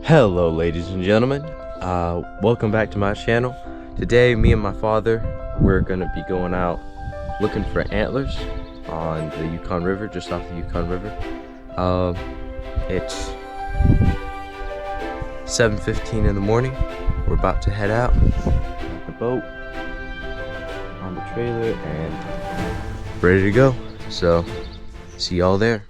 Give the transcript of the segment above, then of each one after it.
Hello ladies and gentlemen, welcome back to my channel. Today me and my father, we're gonna be going out looking for antlers on the Yukon River, just off the Yukon River. It's 7:15 in the morning. We're about to head out on the boat, on the trailer, and ready to go. So see y'all there.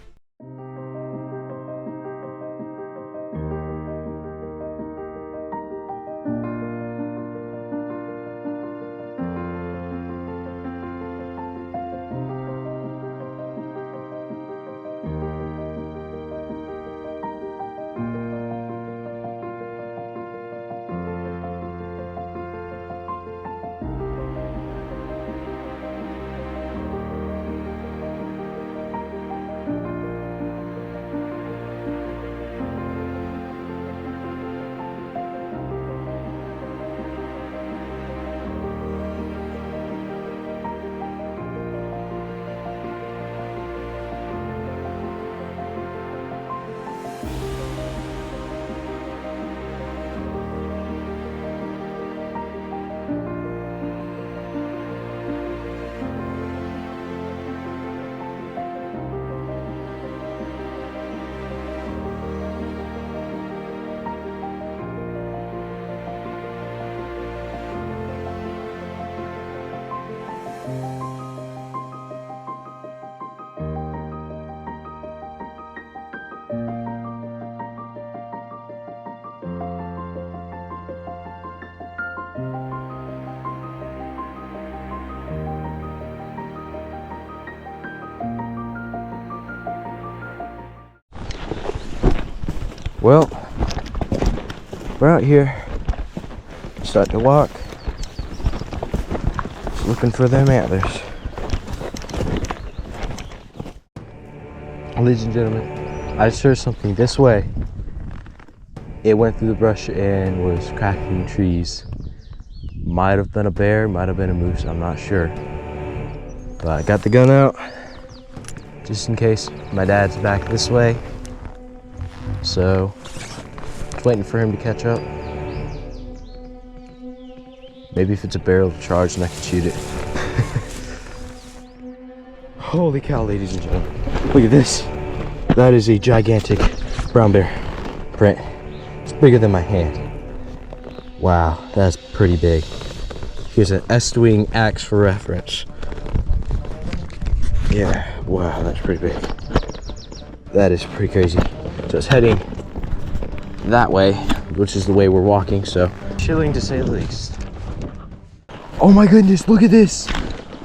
Well, we're out here, starting to walk, just looking for them antlers. Ladies and gentlemen, I just heard something this way. It went through the brush and was cracking trees. Might have been a bear, might have been a moose, I'm not sure. But I got the gun out, just in case. My dad's back this way. So, just waiting for him to catch up. Maybe if it's a bear, it'll charge and I can shoot it. Holy cow, ladies and gentlemen. Look at this. That is a gigantic brown bear print. It's bigger than my hand. Wow, that's pretty big. Here's an Estwing axe for reference. Yeah, wow, that's pretty big. That is pretty crazy. So it's heading that way, which is the way we're walking, so chilling to say the least. Oh my goodness, look at this.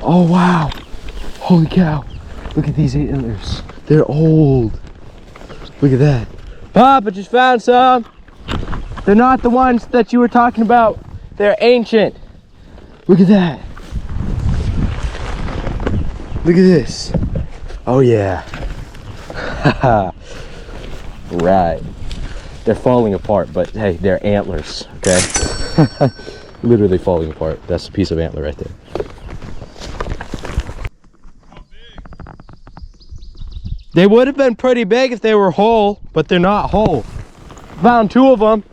Oh wow, holy cow. Look at these antlers, they're old. Look at that. Pop, I just found some. They're not the ones that you were talking about. They're ancient. Look at that. Look at this. Oh yeah. Haha. Right, they're falling apart, but hey, they're antlers, okay? Literally falling apart. That's a piece of antler right there. They would have been pretty big if they were whole, but they're not whole. Found two of them.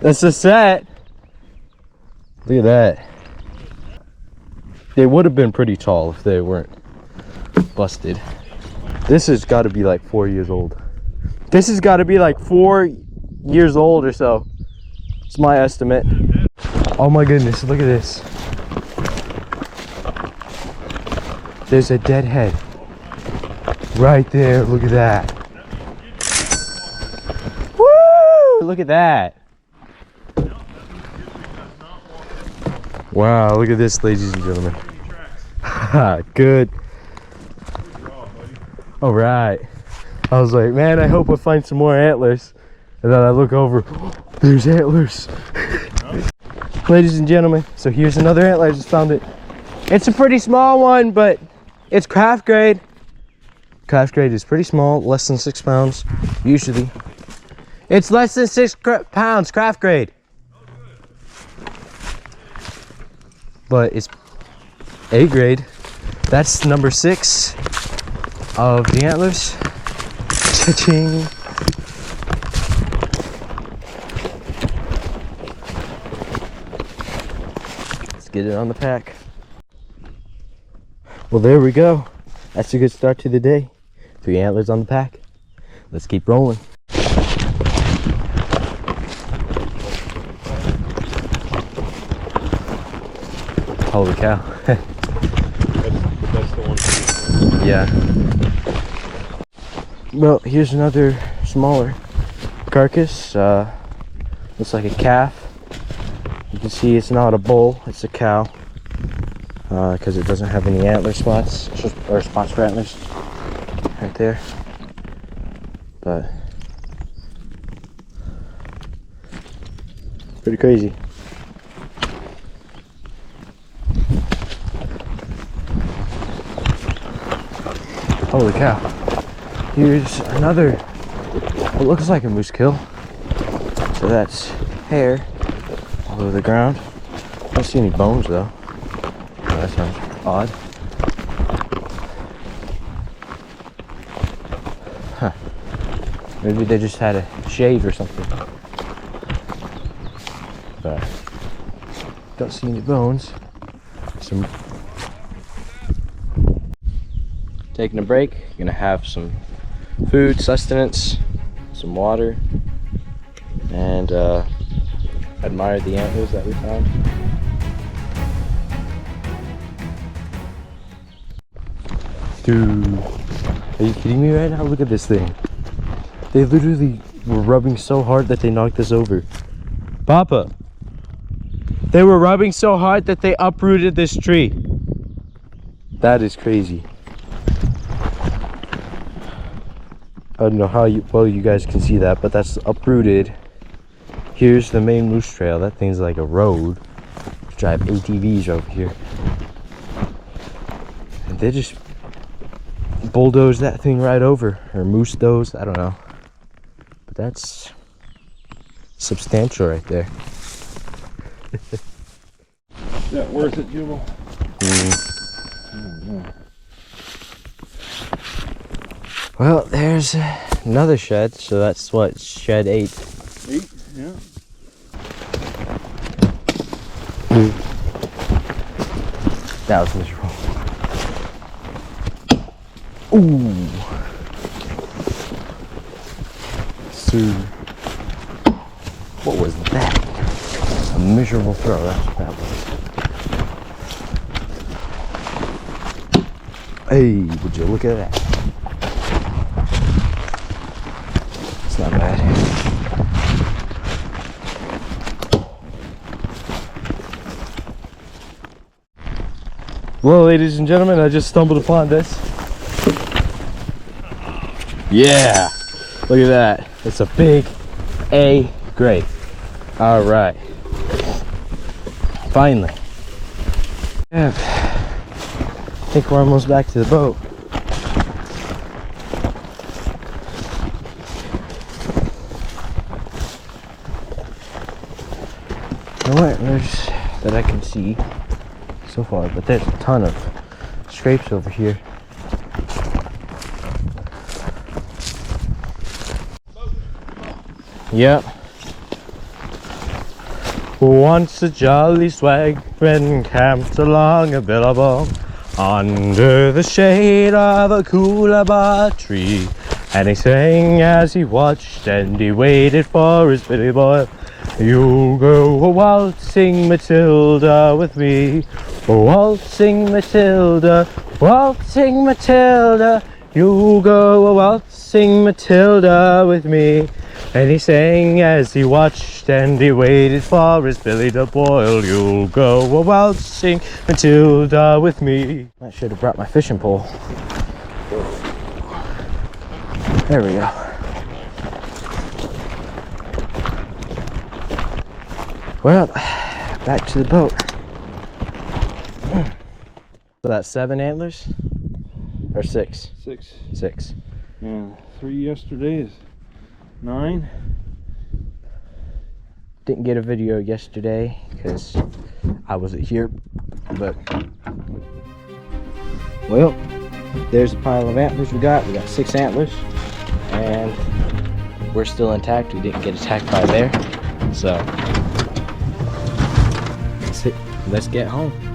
That's a set. Look at that. They would have been pretty tall if they weren't busted. This has got to be like 4 years old. This has got to be like 4 years old or so. It's my estimate. Oh my goodness, look at this. There's a dead head. Right there, look at that. Woo! Look at that. Wow, look at this, ladies and gentlemen. Good. All right. I was like, man, I hope I find some more antlers. And then I look over, oh, there's antlers. Ladies and gentlemen, so here's another antler. I just found it. It's a pretty small one, but it's craft grade. Craft grade is pretty small, less than 6 pounds, usually. It's less than 6 pounds, craft grade. But it's A grade. That's number 6 of the antlers. Cha-ching. get it on the pack. Well, there we go. That's a good start to the day. 3 antlers on the pack. Let's keep rolling. Holy cow. That's the one. Yeah. Well, here's another smaller carcass. Looks like a calf. You can see it's not a bull, it's a cow. Because it doesn't have any antler spots, or spots for antlers. Right there. But pretty crazy. Holy cow. Here's another, what looks like a moose kill. So that's hair all over the ground. I don't see any bones though. Oh, that sounds odd. Huh. Maybe they just had a shave or something. But don't see any bones. Taking a break, gonna have some food, sustenance, some water, and admire the antlers that we found. Dude, are you kidding me right now? Look at this thing. They literally were rubbing so hard that they knocked us over. Papa, they were rubbing so hard that they uprooted this tree. That is crazy. I don't know how well you guys can see that, but that's uprooted. Here's the main moose trail. That thing's like a road. Drive ATVs over here. And they just bulldozed that thing right over. Or moose dozed, I don't know. But that's substantial right there. Is that worth it, Jubal? Well, there's another shed, so that's what, shed 8. 8? Yeah. That was miserable. Ooh. So, what was that? A miserable throw, that's what that was. Hey, would you look at that? Not bad. Well, ladies and gentlemen, I just stumbled upon this. Yeah, look at that. It's a big A grade. All right, finally. Yeah, I think we're almost back to the boat. There's that I can see so far, but there's a ton of scrapes over here. Yep. Once a jolly swagman camped along a billabong under the shade of a coolabah tree, and he sang as he watched and he waited for his Billy Boy. You'll go a-waltzing Matilda with me, waltzing Matilda, waltzing Matilda. You'll go a-waltzing Matilda with me. And he sang as he watched and he waited for his Billy to boil. You'll go a-waltzing Matilda with me. I should have brought my fishing pole. There we go. Well, back to the boat. So that's 7 antlers? Or 6? 6. 6. And 3 yesterday is 9. Didn't get a video yesterday because I wasn't here, but well, there's a pile of antlers we got. We got 6 antlers and we're still intact. We didn't get attacked by a bear, so let's get home.